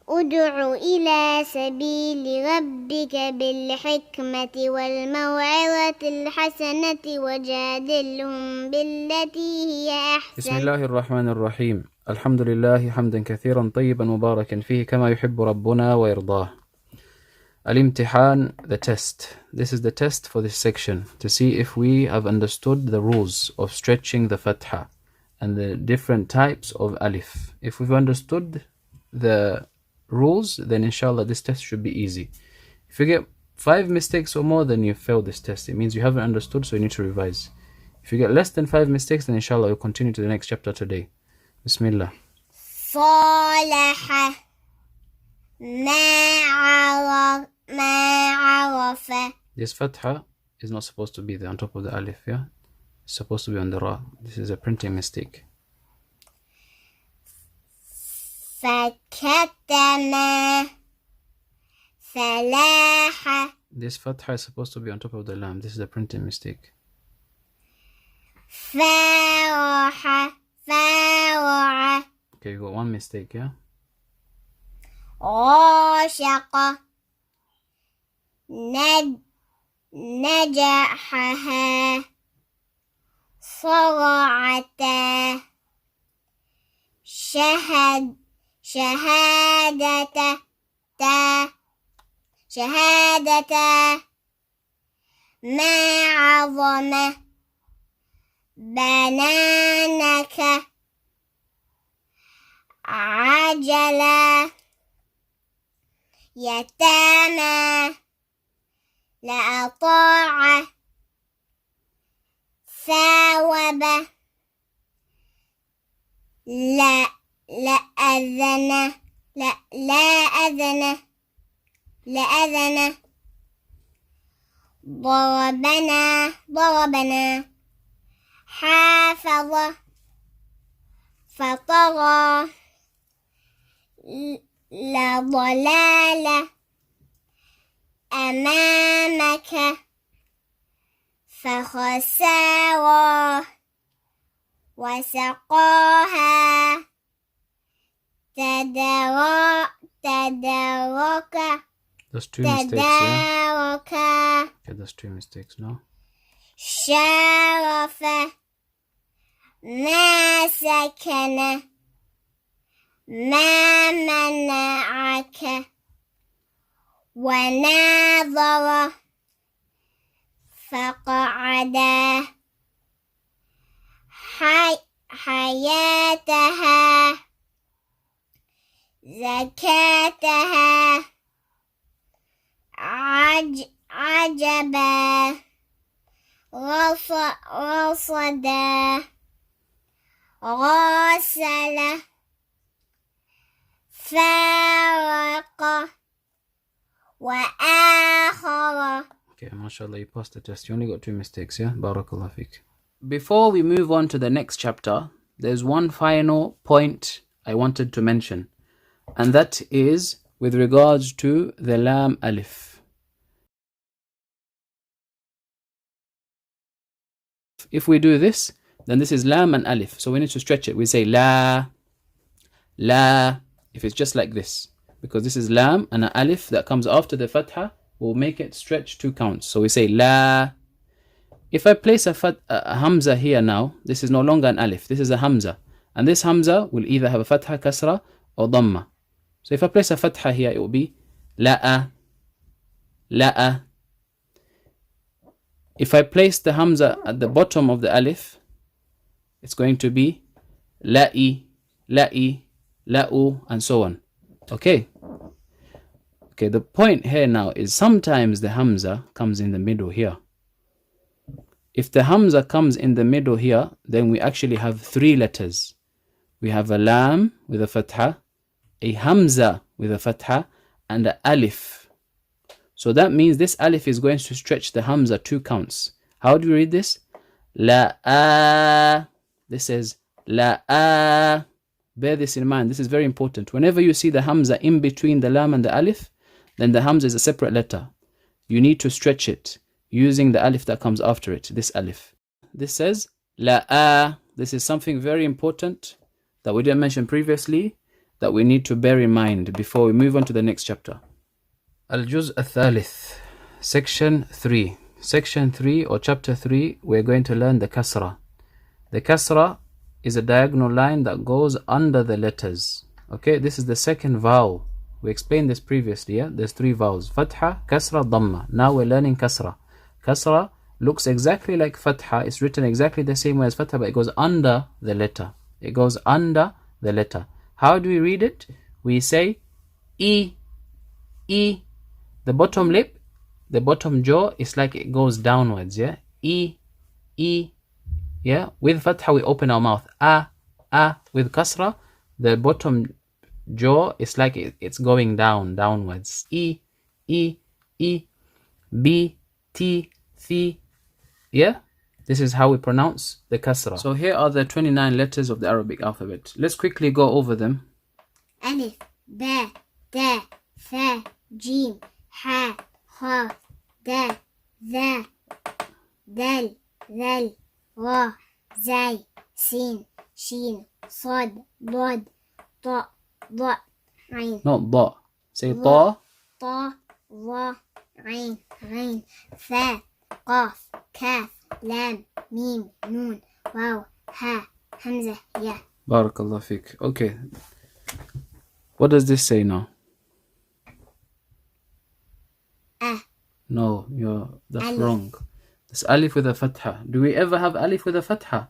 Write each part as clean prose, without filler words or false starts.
ادع إلى سبيل ربك بالحكمة والموعظة الحسنة وجادلهم بالتي هي أحسن. بسم الله الرحمن الرحيم. الحمد لله حمدا كثيرا طيبا مباركا فيه كما يحب ربنا ويرضاه. Al-Imtihan, the test. This is the test for this section to see if we have understood the rules of stretching the fatha and the different types of alif. If we've understood the rules, then inshallah this test should be easy. If you get 5 mistakes or more, then you failed this test. It means you haven't understood, so you need to revise. If you get less than 5 mistakes, then inshallah we'll continue to the next chapter today. Bismillah. صالح ما عرف. This fatha is not supposed to be there on top of the alif, yeah? It's supposed to be on the ra. This is a printing mistake. فكتم فلاح. This fatha is supposed to be on top of the lam. This is a printing mistake. فرح فارع. Okay, you got 1 mistake, yeah? عاشق نجحها صرعتا. شهادة ما عظم بنانك. عجلا يتامى لأطاع. ثاوب لا أذن ضربنا. حافظ فطغى. لا ضلال أمامك فخسارا. وسقاها تدارك. That's 2 mistakes, yeah? Okay, that's 2 mistakes now. شرف ما سكن ما منعك. وناظر فقعد. حياتها زكاتها. عجبا رصدا. غاسل فارق وآخر. Okay, mashallah, you passed the test. You only got 2 mistakes, yeah? Barakallah fiqh. Before we move on to the next chapter, there's one final point I wanted to mention, and that is with regards to the lam alif. If we do this, then this is lam and alif, so we need to stretch it. We say la, la, if it's just like this, because this is lam and an alif that comes after the fatha will make it stretch 2 counts. So we say la. If I place a hamza here now, this is no longer an alif, this is a hamza, and this hamza will either have a fatha, kasra, or dhamma. So if I place a fatha here, it will be la'a, la'a. If I place the hamza at the bottom of the alif, it's going to be la'i, la'i, la'u, and so on. Okay, the point here now is sometimes the hamza comes in the middle here. If the hamza comes in the middle here, then we actually have 3 letters. We have a lam with a fatha, a hamza with a fatha, and an alif. So that means this alif is going to stretch the hamza 2 counts. How do you read this? La-a. This is la-a. Bear this in mind. This is very important. Whenever you see the hamza in between the lam and the alif, then the hamza is a separate letter. You need to stretch it using the alif that comes after it, this alif. This says la'a. This is something very important that we didn't mention previously. that we need to bear in mind before we move on to the next chapter. Al-Juz' al-Thalith, section 3. Section 3 or chapter 3, we're going to learn the Kasra. The Kasra is a diagonal line that goes under the letters. Okay, this is the second vowel. We explained this previously, yeah? There's 3 vowels: Fatha, Kasra, Dhamma. Now we're learning Kasra. Kasra looks exactly like Fatha. It's written exactly the same way as Fatha, but it goes under the letter. It goes under the letter. How do we read it? We say E, E. The bottom lip, the bottom jaw is like it goes downwards, yeah? E, E, yeah? With Fatha, we open our mouth. A. With Kasra, the bottom jaw is like it's going downwards. E, E, E. B, T, Th, yeah? This is how we pronounce the Kasra. So here are the 29 letters of the Arabic alphabet. Let's quickly go over them. Alif, Ba, Da, Tha, Jim, Ha, Ha, Da, Za, Dal, Zal, Ra, Zay, Sin, Shin, Sad, Dad, Ta, Da, Ain. Not Da. Say Ta. Ta, Ra, Ain, Ghain, Tha, Qaf, Kaf, Lam, Mim, Noon, Waw, Ha, Hamza, Ya. Barakallah fik. Okay. What does this say now? No, that's Alif. wrong. It's alif with a fatha. Do we ever have alif with a fatha?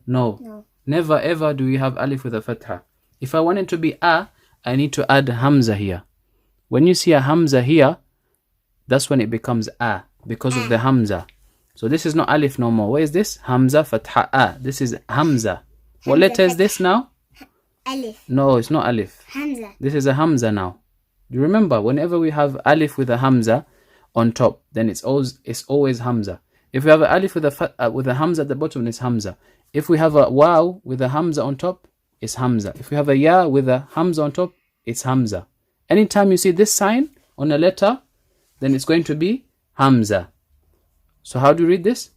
No. Never ever do we have alif with a fatha. If I want it to be I need to add hamza here. When you see a hamza here, that's when it becomes a, because of the hamza. So this is not alif no more. Where is this? Hamza fatha a. This is hamza. What letter is this now? Alif. No, it's not alif. Hamza. This is a hamza now. You remember, whenever we have alif with a hamza on top, then it's always hamza. If we have an alif with a hamza at the bottom, it's hamza. If we have a waw with a hamza on top, it's hamza. If we have a ya with a hamza on top, it's hamza. Anytime you see this sign on a letter, then it's going to be hamza. So how do you read this?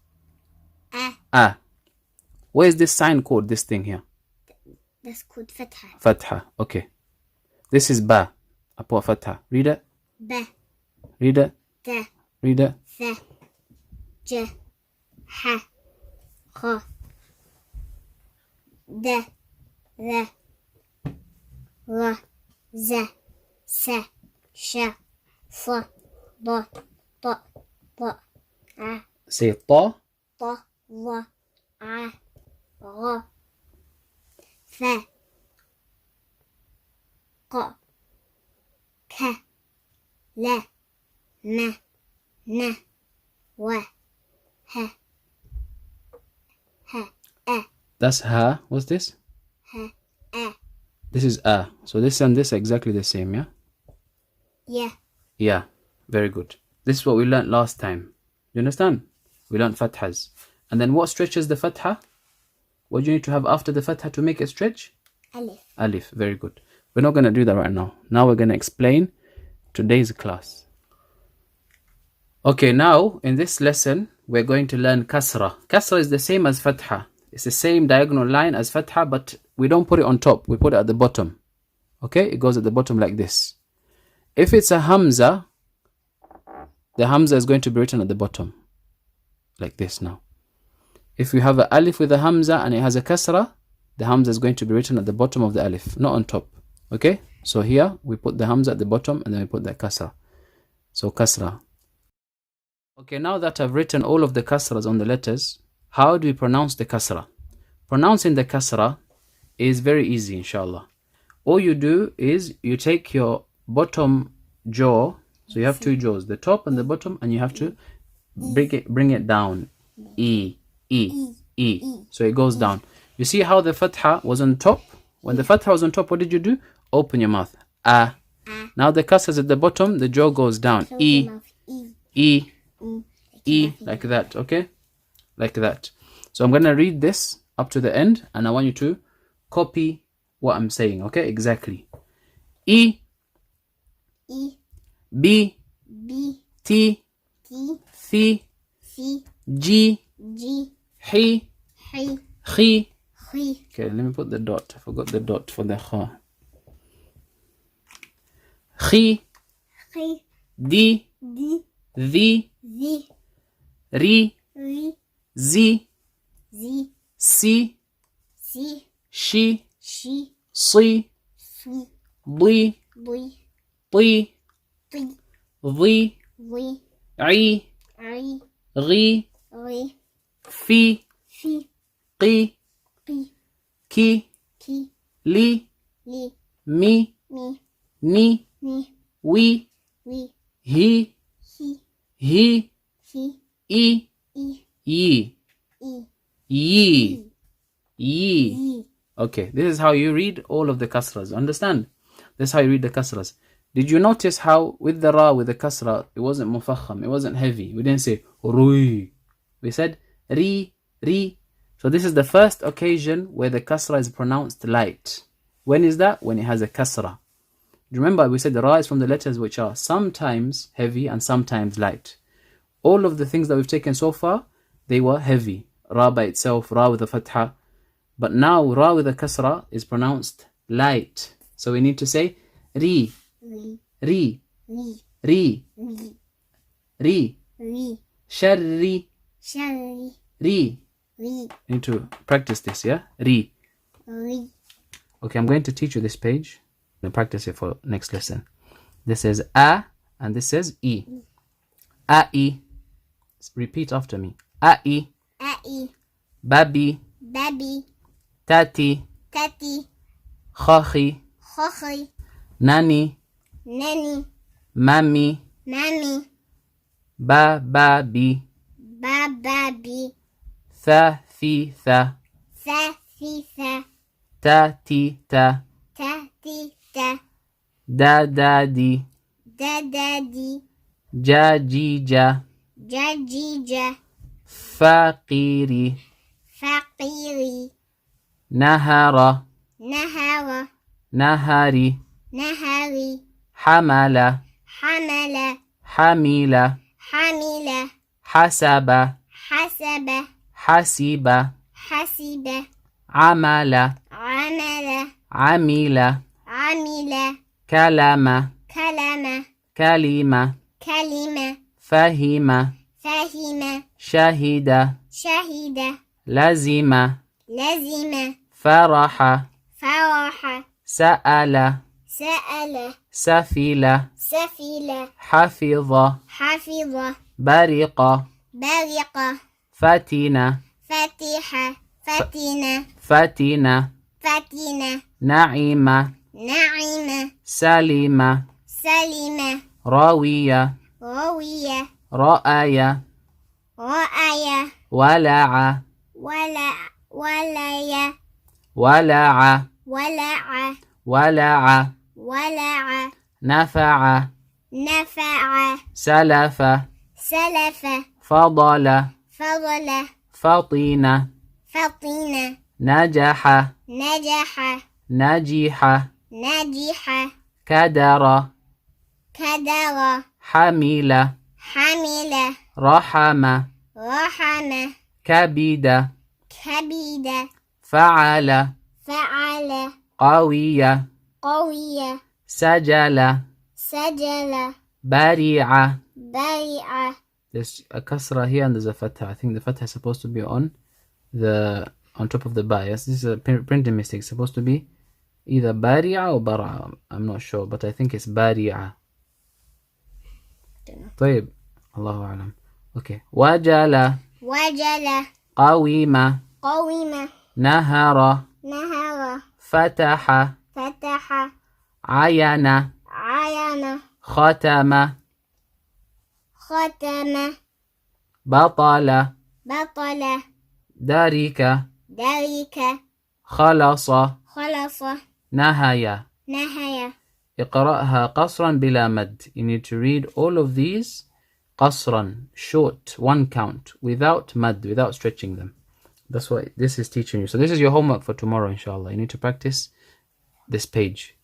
A. Where is this sign called, this thing here? That's called Fatha. Fatha. Okay. This is ba. Apo fatha. Read it. Ba. Read it. Da. Read it. Tha. Ja. Ha. Kha. Da. Ra. Ra. Za. Sa. Sha. Fa. Da. Ta. Ta. A. Say ta. Ta. Ra. A. Ra. Fa. Qa. Ka. La. Ma. Na. Wa. Ha. Ha. A. That's ha. What's this? Ha. A. This is a. So this and this are exactly the same, yeah? Yeah. Yeah. Very good. This is what we learned last time. You understand? We learned fathas. And then what stretches the fatha? What do you need to have after the fatha to make it stretch? Alif. Alif. Very good. We're not going to do that right now. Now we're going to explain today's class. Okay, now in this lesson, we're going to learn Kasra. Kasra is the same as Fatha. It's the same diagonal line as Fatha, but we don't put it on top. We put it at the bottom. Okay, it goes at the bottom like this. If it's a Hamza, the Hamza is going to be written at the bottom. Like this now. If you have an Alif with a Hamza and it has a Kasra, the Hamza is going to be written at the bottom of the Alif, not on top. Okay, so here we put the Hamza at the bottom and then we put the Kasra. So Kasra. Okay, now that I've written all of the Kasras on the letters, how do we pronounce the Kasra? Pronouncing the Kasra is very easy, inshallah. All you do is you take your bottom jaw, so you have 2 jaws, the top and the bottom, and you have to bring it down. E. So it goes down. You see how the Fatha was on top? When the Fatha was on top, what did you do? Open your mouth. A. Now the Kasra is at the bottom, the jaw goes down. E. Like that, okay? Like that. So I'm going to read this up to the end, and I want you to copy what I'm saying, okay? Exactly. E. B. T. Th. G. Hi. Khi. Okay, let me put the dot. I forgot the dot for the kha. خي خي دي دي ذي ذي ري ري زي زي سي سي شي شي صي سي ضي ضي طي طي ضي ضي عي عي غي غي في في قي قي كي كي لي لي مي مي ني ني وي وي هي هي هي هي إي إي يي إي يي يي. يي. Okay, this is how you read all of the kasras. Understand? This is how you read the kasras. Did you notice how with the ra, with the kasra, it wasn't mufakham, it wasn't heavy. We didn't say rui. We said ri, ri. So this is the first occasion where the kasra is pronounced light. When is that? When it has a kasra. Remember, we said the ra is from the letters which are sometimes heavy and sometimes light. All of the things that we've taken so far, they were heavy. Ra by itself, ra with a fatha. But now ra with a kasra is pronounced light. So we need to say ri, Ri. ri, Ri. ri, Ri. ri, Ri. sharri, Shari. ri. Ri. You need to practice this, yeah? Ri. Ri. Okay, I'm going to teach you this page. I'm going to practice it for next lesson. This is a and this is e. A-e. Repeat after me. A-e. Ai. Babi. Babi. Tati. Tati. Khahi. Khokhi. Nani. Nani. Mami. Mami. Babi. Bababi. Thithitha. Thithitha. Tatita. Tatita. Dadadi. Dadadi. Jajija. Jajija. Faqiri. Faqiri. Nahara. Nahara. Nahari. Nahari. Hamala. Hamala. Hamila. Hamila. Hasaba. Hasaba. Hasiba. Hasiba. Amala. Amala. Amila. Amila. Kalama. Kalama. Kalima. Kalima. Fahima. Fahima. Shahida. Shahida. Lazima. Lazima. Faraha. Faraha. Sa'ala. Sa'ala. Safila. Safila. Hafidha. Hafidha. Bariqa. Bariqa. Fatina. Fatiha. Fatina. Fatina. Fatina. Naima. Naima. Salima. Salima. Rawiya. Rawiya. Ra'aya. Ra'aya. Wala'a. Walaya. Wala'a. Wala'a. Wala'a. Wala'a. Nafa'a. Nafa'a. Salafa. Salafa. Fadala. Fadala. Fatina. Fatina. Najaha. Najaha. Najiha. Najiha. Kadara. Kadara. Hamila. Hamila. Rahama. Rahama. Kabida. Kabida. Fa'ala. Fa'ala. Qawiya. Qawiya. Sajala. Sajala. Bari'a. Bari'a. There's a kasra here and there's a fatha. I think the fatha is supposed to be on top of the ba. Yes, this is a printing mistake. It's supposed to be either bari'a or bara'a. I'm not sure, but I think it's bari'a. طيب الله أعلم. Okay. Wajala. Wajala. Qawima. Qawima. Nahara. Nahara. Fataha. Fataha. Ayana. Ayana. Khatama. Khatama. Batala. Batala. Darika. Darika. Khalasa. Khalasa. Nahaya. Nahaya. اقرأها قصرا بلا مد. You need to read all of these قصرا, short, one count, without mad, without stretching them. That's what this is teaching you. So this is your homework for tomorrow, inshallah. You need to practice this page.